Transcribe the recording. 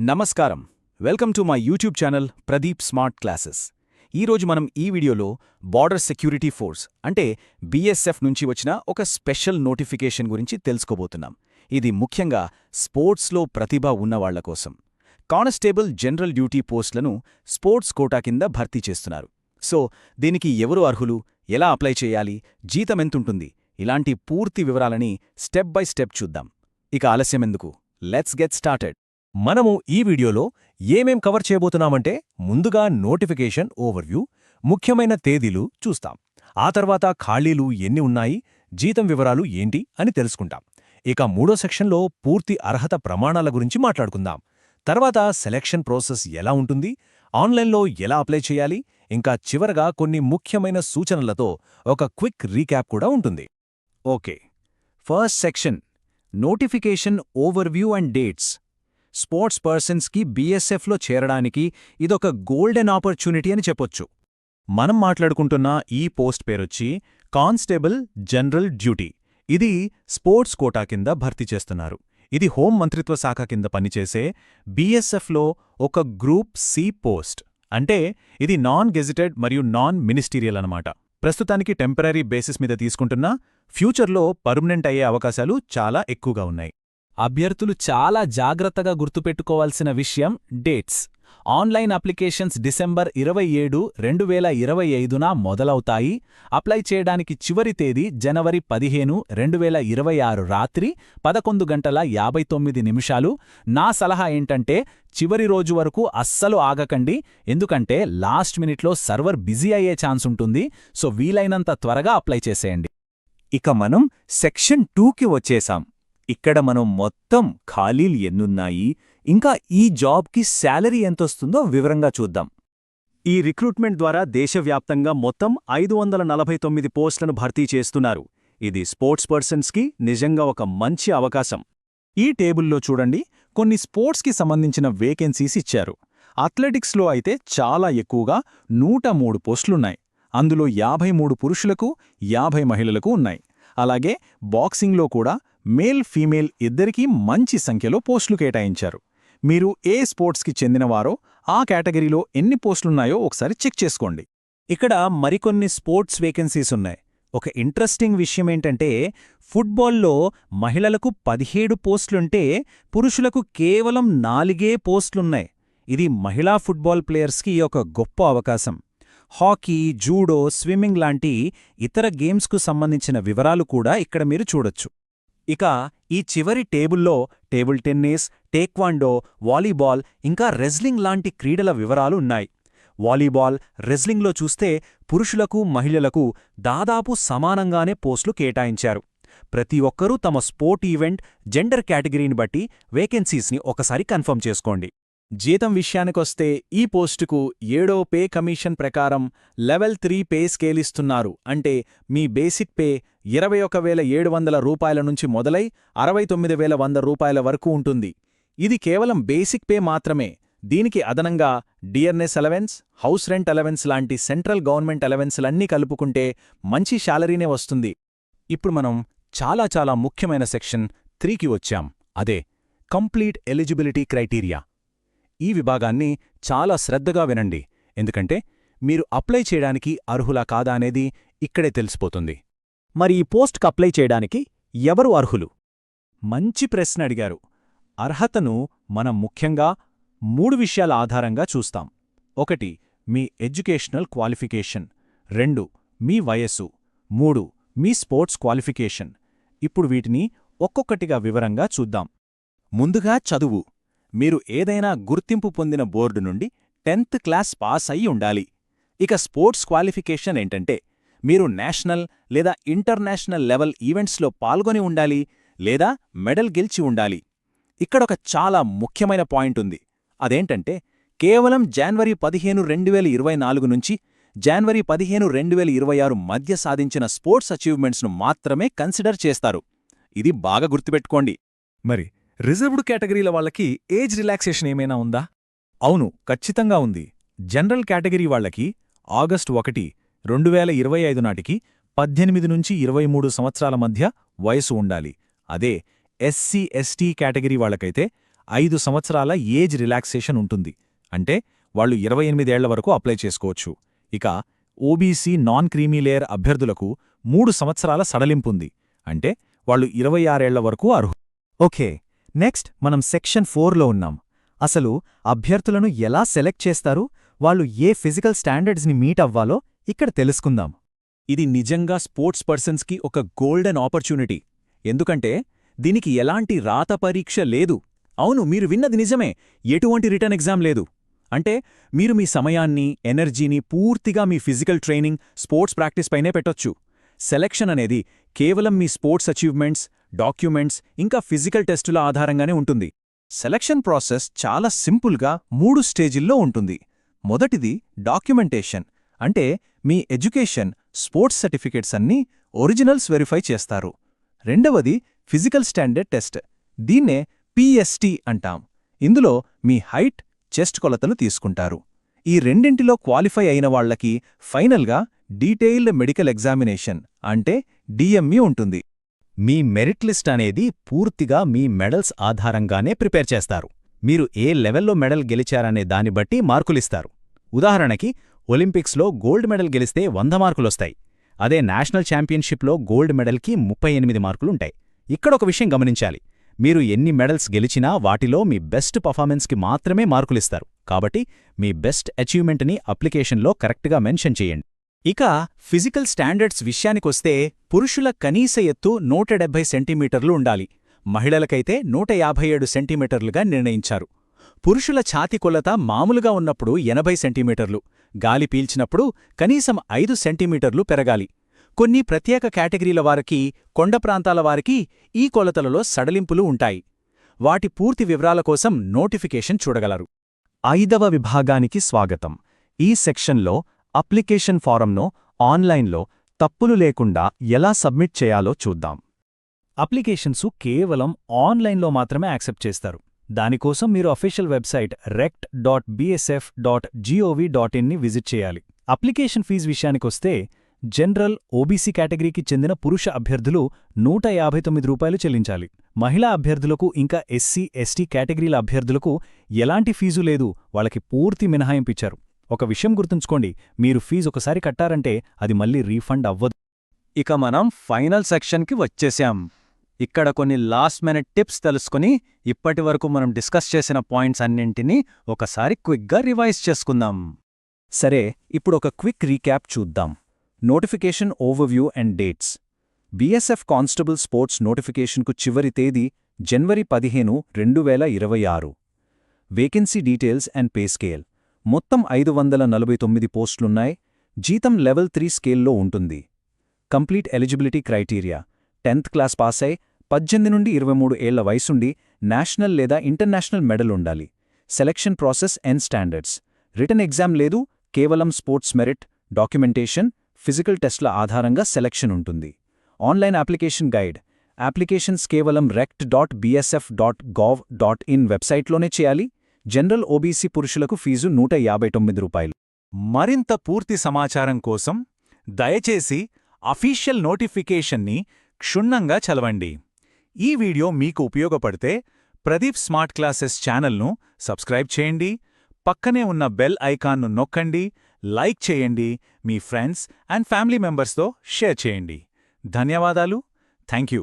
నమస్కారం. Welcome to my YouTube channel Pradeep smart classes. ఈరోజు మనం ఈ వీడియోలో బార్డర్ సెక్యూరిటీ ఫోర్స్ అంటే బీఎస్ఎఫ్ నుంచి వచ్చిన ఒక స్పెషల్ నోటిఫికేషన్ గురించి తెలుసుకోబోతున్నాం. ఇది ముఖ్యంగా స్పోర్ట్స్లో ప్రతిభ ఉన్నవాళ్ల కోసం. కానిస్టేబుల్ జనరల్ డ్యూటీ పోస్టులను స్పోర్ట్స్ కోటా కింద భర్తీ చేస్తున్నారు. సో దీనికి ఎవరు అర్హులు, ఎలా అప్లై చేయాలి, జీతం ఎంతుంటుంది, ఇలాంటి పూర్తి వివరాలని స్టెప్ బై స్టెప్ చూద్దాం. ఇక ఆలస్యమెందుకు, లెట్స్ గెట్ స్టార్టెడ్. మనము ఈ వీడియోలో ఏమేం కవర్ చేయబోతున్నామంటే, ముందుగా నోటిఫికేషన్ ఓవర్వ్యూ, ముఖ్యమైన తేదీలు చూస్తాం. ఆ తర్వాత ఖాళీలు ఎన్ని ఉన్నాయి, జీతం వివరాలు ఏంటి అని తెలుసుకుంటాం. ఇక మూడో సెక్షన్లో పూర్తి అర్హత ప్రమాణాల గురించి మాట్లాడుకుందాం. తర్వాత సెలెక్షన్ ప్రాసెస్ ఎలా ఉంటుంది, ఆన్లైన్లో ఎలా అప్లై చేయాలి, ఇంకా చివరగా కొన్ని ముఖ్యమైన సూచనలతో ఒక క్విక్ రీక్యాప్ కూడా ఉంటుంది. Okay, first section notification overview and dates. Sports పర్సన్స్కి బీఎస్ఎఫ్లో చేరడానికి ఇదొక గోల్డెన్ ఆపర్చునిటీ అని చెప్పొచ్చు. మనం మాట్లాడుకుంటున్న ఈ పోస్ట్ పేరొచ్చి కానిస్టేబుల్ జనరల్ డ్యూటీ. ఇది స్పోర్ట్స్ కోటా కింద భర్తీ చేస్తున్నారు. ఇది హోం మంత్రిత్వ శాఖ కింద పనిచేసే బీఎస్ఎఫ్లో ఒక గ్రూప్ సి పోస్ట్. అంటే ఇది నాన్ గెజిటెడ్ మరియు నాన్ మినిస్టీరియల్ అన్నమాట. ప్రస్తుతానికి టెంపరరీ బేసిస్ మీద తీసుకుంటున్నా ఫ్యూచర్లో పర్మనెంట్ అయ్యే అవకాశాలు చాలా ఎక్కువగా ఉన్నాయి. అభ్యర్థులు చాలా జాగ్రత్తగా గుర్తుపెట్టుకోవాల్సిన విషయం డేట్స్. ఆన్లైన్ అప్లికేషన్స్ డిసెంబర్ 27, 2025న మొదలవుతాయి. అప్లై చేయడానికి చివరి తేదీ జనవరి 15, 2026 రాత్రి 11:59. నా సలహా ఏంటంటే చివరి రోజు వరకు అస్సలు ఆగకండి, ఎందుకంటే లాస్ట్ మినిట్లో సర్వర్ బిజీ అయ్యే ఛాన్స్ ఉంటుంది. సో వీలైనంత త్వరగా అప్లై చేసేయండి. ఇక మనం సెక్షన్ 2కి వచ్చేశాం. ఇక్కడ మనం మొత్తం ఖాళీలు ఎన్నున్నాయి, ఇంకా ఈ జాబ్కి శాలరీ ఎంతొస్తుందో వివరంగా చూద్దాం. ఈ రిక్రూట్మెంట్ ద్వారా దేశవ్యాప్తంగా మొత్తం 549 పోస్టులను భర్తీ చేస్తున్నారు. ఇది స్పోర్ట్స్ పర్సన్స్కి నిజంగా ఒక మంచి అవకాశం. ఈ టేబుల్లో చూడండి, కొన్ని స్పోర్ట్స్కి సంబంధించిన వేకెన్సీస్ ఇచ్చారు. అథ్లెటిక్స్లో అయితే చాలా ఎక్కువగా 103 పోస్టులున్నాయి. అందులో 53 పురుషులకు, 50 మహిళలకు ఉన్నాయి. అలాగే బాక్సింగ్లో కూడా మేల్ ఫీమేల్ ఇద్దరికీ మంచి సంఖ్యలో పోస్టులు కేటాయించారు. మీరు ఏ స్పోర్ట్స్కి చెందినవారో ఆ కేటగిరీలో ఎన్ని పోస్టులున్నాయో ఒకసారి చెక్ చేసుకోండి. ఇక్కడ మరికొన్ని స్పోర్ట్స్ వేకెన్సీస్ ఉన్నాయి. ఒక ఇంట్రెస్టింగ్ విషయమేంటంటే ఫుట్బాల్లో మహిళలకు 17 పోస్టులుంటే పురుషులకు కేవలం 4 పోస్టులున్నాయి. ఇది మహిళా ఫుట్బాల్ ప్లేయర్స్కి ఒక గొప్ప అవకాశం. హాకీ, జూడో, స్విమ్మింగ్ లాంటి ఇతర గేమ్స్కు సంబంధించిన వివరాలు కూడా ఇక్కడ మీరు చూడొచ్చు. ఇక ఈ చివరి టేబుల్లో టేబుల్ టెన్నిస్, టేక్వాండో, వాలీబాల్ ఇంకా రెజ్లింగ్ లాంటి క్రీడల వివరాలు ఉన్నాయి. వాలీబాల్, రెజ్లింగ్లో చూస్తే పురుషులకు, మహిళలకు దాదాపు సమానంగానే పోస్టులు కేటాయించారు. ప్రతి ఒక్కరూ తమ స్పోర్ట్ ఈవెంట్, జెండర్ కేటగిరీని బట్టి వేకెన్సీస్ని ఒకసారి కన్ఫర్మ్ చేసుకోండి. జీతం విషయానికొస్తే ఈ పోస్టుకు 7వ పే కమిషన్ ప్రకారం లెవెల్ 3 పే స్కేల్ ఇస్తున్నారు. అంటే మీ బేసిక్ పే 21,700 రూపాయల నుంచి మొదలై 69,100 రూపాయల వరకు ఉంటుంది. ఇది కేవలం బేసిక్ పే మాత్రమే. దీనికి అదనంగా dearness allowance, house rent allowance లాంటి సెంట్రల్ గవర్నమెంట్ అలవెన్స్లన్నీ కలుపుకుంటే మంచి శాలరీనే వస్తుంది. ఇప్పుడు మనం చాలా ముఖ్యమైన సెక్షన్ 3కి వచ్చాం. అదే కంప్లీట్ ఎలిజిబిలిటీ క్రైటీరియా. ఈ విభాగాన్ని చాలా శ్రద్ధగా వినండి, ఎందుకంటే మీరు అప్లై చేయడానికి అర్హులా కాదా అనేది ఇక్కడే తెలిసిపోతుంది. మరి ఈ పోస్ట్కి అప్లై చేయడానికి ఎవరు అర్హులు? మంచి ప్రశ్న అడిగారు. అర్హతను మనం ముఖ్యంగా 3 విషయాల ఆధారంగా చూస్తాం. 1 మీ ఎడ్యుకేషనల్ క్వాలిఫికేషన్, 2 మీ వయస్సు, 3 మీ స్పోర్ట్స్ క్వాలిఫికేషన్. ఇప్పుడు వీటిని ఒక్కొక్కటిగా వివరంగా చూద్దాం. ముందుగా చదువు. మీరు ఏదైనా గుర్తింపు పొందిన బోర్డు నుండి 10th క్లాస్ పాస్ అయి ఉండాలి. ఇక స్పోర్ట్స్ క్వాలిఫికేషన్ ఏంటంటే మీరు నేషనల్ లేదా ఇంటర్నేషనల్ లెవెల్ ఈవెంట్స్లో పాల్గొని ఉండాలి లేదా మెడల్ గెలిచి ఉండాలి. ఇక్కడొక చాలా ముఖ్యమైన పాయింట్ ఉంది. అదేంటంటే కేవలం జనవరి 15, 2024 నుంచి జనవరి 15, 2026 మధ్య సాధించిన స్పోర్ట్స్ అచీవ్మెంట్స్ను మాత్రమే కన్సిడర్ చేస్తారు. ఇది బాగా గుర్తుపెట్టుకోండి. మరి రిజర్వ్డ్ కేటగిరీల వాళ్ళకి ఏజ్ రిలాక్సేషన్ ఏమైనా ఉందా? అవును, ఖచ్చితంగా ఉంది. జనరల్ కేటగిరీ వాళ్లకి ఆగస్టు 1, 2025 నాటికి 18 నుంచి 23 సంవత్సరాల మధ్య వయసు ఉండాలి. అదే ఎస్సీ, ఎస్టీ కేటగిరీ వాళ్లకైతే 5 సంవత్సరాల ఏజ్ రిలాక్సేషన్ ఉంటుంది. అంటే వాళ్ళు 28 ఏళ్ల వరకు అప్లై చేసుకోవచ్చు. ఇక ఓబీసీ నాన్ క్రీమీలేయర్ అభ్యర్థులకు 3 సంవత్సరాల సడలింపుంది. అంటే వాళ్ళు 26 ఏళ్ల వరకు అర్హులు. ఓకే, నెక్స్ట్ మనం సెక్షన్ 4లో ఉన్నాం. అసలు అభ్యర్థులను ఎలా సెలెక్ట్ చేస్తారు, వాళ్ళు ఏ ఫిజికల్ స్టాండర్డ్స్ని మీట్ అవ్వాలో ఇక్కడ తెలుసుకుందాం. ఇది నిజంగా స్పోర్ట్స్ పర్సన్స్కి ఒక గోల్డెన్ ఆపర్చునిటీ. ఎందుకంటే దీనికి ఎలాంటి రాత పరీక్ష లేదు. అవును, మీరు విన్నది నిజమే, ఎటువంటి రిటర్న్ ఎగ్జామ్ లేదు. అంటే మీరు మీ సమయాన్ని, ఎనర్జీని పూర్తిగా మీ ఫిజికల్ ట్రైనింగ్, స్పోర్ట్స్ ప్రాక్టీస్ పైనే పెట్టొచ్చు. సెలెక్షన్ అనేది కేవలం మీ స్పోర్ట్స్ అచీవ్మెంట్స్, డాక్యుమెంట్స్ ఇంకా ఫిజికల్ టెస్టుల ఆధారంగానే ఉంటుంది. సెలక్షన్ ప్రాసెస్ చాలా సింపుల్గా 3 స్టేజిల్లో ఉంటుంది. మొదటిది డాక్యుమెంటేషన్, అంటే మీ ఎడ్యుకేషన్, స్పోర్ట్స్ సర్టిఫికేట్స్ అన్నీ ఒరిజినల్స్ వెరిఫై చేస్తారు. రెండవది ఫిజికల్ స్టాండర్డ్ టెస్ట్, దీన్నే పిఎస్టీ అంటాం. ఇందులో మీ హైట్, చెస్ట్ కొలతలు తీసుకుంటారు. ఈ రెండింటిలో క్వాలిఫై అయిన వాళ్లకి ఫైనల్గా డీటెయిల్డ్ మెడికల్ ఎగ్జామినేషన్ అంటే డిఎంఈ ఉంటుంది. మీ మెరిట్ లిస్ట్ అనేది పూర్తిగా మీ మెడల్స్ ఆధారంగానే ప్రిపేర్ చేస్తారు. మీరు ఏ లెవెల్లో మెడల్ గెలిచారనే దాన్ని బట్టి మార్కులిస్తారు. ఉదాహరణకి ఒలింపిక్స్లో గోల్డ్ మెడల్ గెలిస్తే 100 మార్కులొస్తాయి. అదే నేషనల్ ఛాంపియన్షిప్లో గోల్డ్ మెడల్కి 38 మార్కులుంటాయి. ఇక్కడొక విషయం గమనించాలి, మీరు ఎన్ని మెడల్స్ గెలిచినా వాటిలో మీ బెస్ట్ పర్ఫార్మెన్స్కి మాత్రమే మార్కులిస్తారు. కాబట్టి మీ బెస్ట్ అచీవ్మెంట్ని అప్లికేషన్లో కరెక్ట్గా మెన్షన్ చేయండి. ఇక ఫిజికల్ స్టాండర్డ్స్ విషయానికొస్తే పురుషుల కనీస ఎత్తు 170 సెంటీమీటర్లు ఉండాలి. మహిళలకైతే 157 సెంటీమీటర్లుగా నిర్ణయించారు. పురుషుల ఛాతి కొలత మామూలుగా ఉన్నప్పుడు 80 సెంటీమీటర్లు, గాలి పీల్చినప్పుడు కనీసం 5 సెంటీమీటర్లు పెరగాలి. కొన్ని ప్రత్యేక కేటగిరీల వారికి, కొండ ప్రాంతాల వారికి ఈ కొలతలలో సడలింపులు ఉంటాయి. వాటి పూర్తి వివరాల కోసం నోటిఫికేషన్ చూడగలరు. 5వ విభాగానికి స్వాగతం. ఈ సెక్షన్లో అప్లికేషన్ ఫారంను ఆన్లైన్లో తప్పులు లేకుండా ఎలా సబ్మిట్ చేయాలో చూద్దాం. అప్లికేషన్సు కేవలం ఆన్లైన్లో మాత్రమే యాక్సెప్ట్ చేస్తారు. దానికోసం మీరు అఫీషియల్ వెబ్సైట్ rect.bsf.gov.in ని విజిట్ చేయాలి. అప్లికేషన్ ఫీజు విషయానికొస్తే జనరల్, ఓబీసీ కేటగిరీకి చెందిన పురుష అభ్యర్థులు ₹159 చెల్లించాలి. మహిళా అభ్యర్థులకు ఇంకా ఎస్సీ, ఎస్టీ కేటగిరీల అభ్యర్థులకు ఎలాంటి ఫీజు లేదు, వాళ్ళకి పూర్తి మినహాయింపిచ్చారు. ఒక విషయం గుర్తుంచుకోండి, మీరు ఫీజు ఒకసారి కట్టారంటే అది మళ్ళీ రీఫండ్ అవ్వదు. ఇక మనం ఫైనల్ సెక్షన్కి వచ్చేశాం. ఇక్కడ కొన్ని లాస్ట్ మినిట్ టిప్స్ తెలుసుకుని ఇప్పటివరకు మనం డిస్కస్ చేసిన పాయింట్స్ అన్నింటినీ ఒకసారి క్విక్గా రివైజ్ చేసుకుందాం. సరే, ఇప్పుడు ఒక క్విక్ రీక్యాప్ చూద్దాం. Notification overview and dates. BSF constable sports నోటిఫికేషన్కు చివరి తేదీ జనవరి 15, 2026. Vacancy details and pay scale. మొత్తం 549 పోస్టులున్నాయి. జీతం లెవెల్ 3 స్కేల్లో ఉంటుంది. Complete eligibility criteria: 10th class పాసై 18 నుండి 23 ఏళ్ల వయసుండి నేషనల్ లేదా ఇంటర్నేషనల్ మెడల్ ఉండాలి. Selection process and standards: written exam లేదు, కేవలం స్పోర్ట్స్ మెరిట్, డాక్యుమెంటేషన్, ఫిజికల్ టెస్ట్ల ఆధారంగా సెలక్షన్ ఉంటుంది. ఆన్లైన్ అప్లికేషన్ గైడ్: అప్లికేషన్స్ కేవలం rect.bsf.gov.in వెబ్సైట్లోనే చేయాలి. జనరల్, ఓబీసీ పురుషులకు ఫీజు ₹159. మరింత పూర్తి సమాచారం కోసం దయచేసి అఫీషియల్ నోటిఫికేషన్ని క్షుణ్ణంగా చదవండి. ఈ వీడియో మీకు ఉపయోగపడితే ప్రదీప్ స్మార్ట్ క్లాసెస్ ఛానల్ను సబ్స్క్రైబ్ చేయండి, పక్కనే ఉన్న బెల్ ఐకాన్ను నొక్కండి, లైక్ చేయండి, మీ ఫ్రెండ్స్ అండ్ ఫ్యామిలీ మెంబర్స్తో షేర్ చేయండి. ధన్యవాదాలు. Thank you.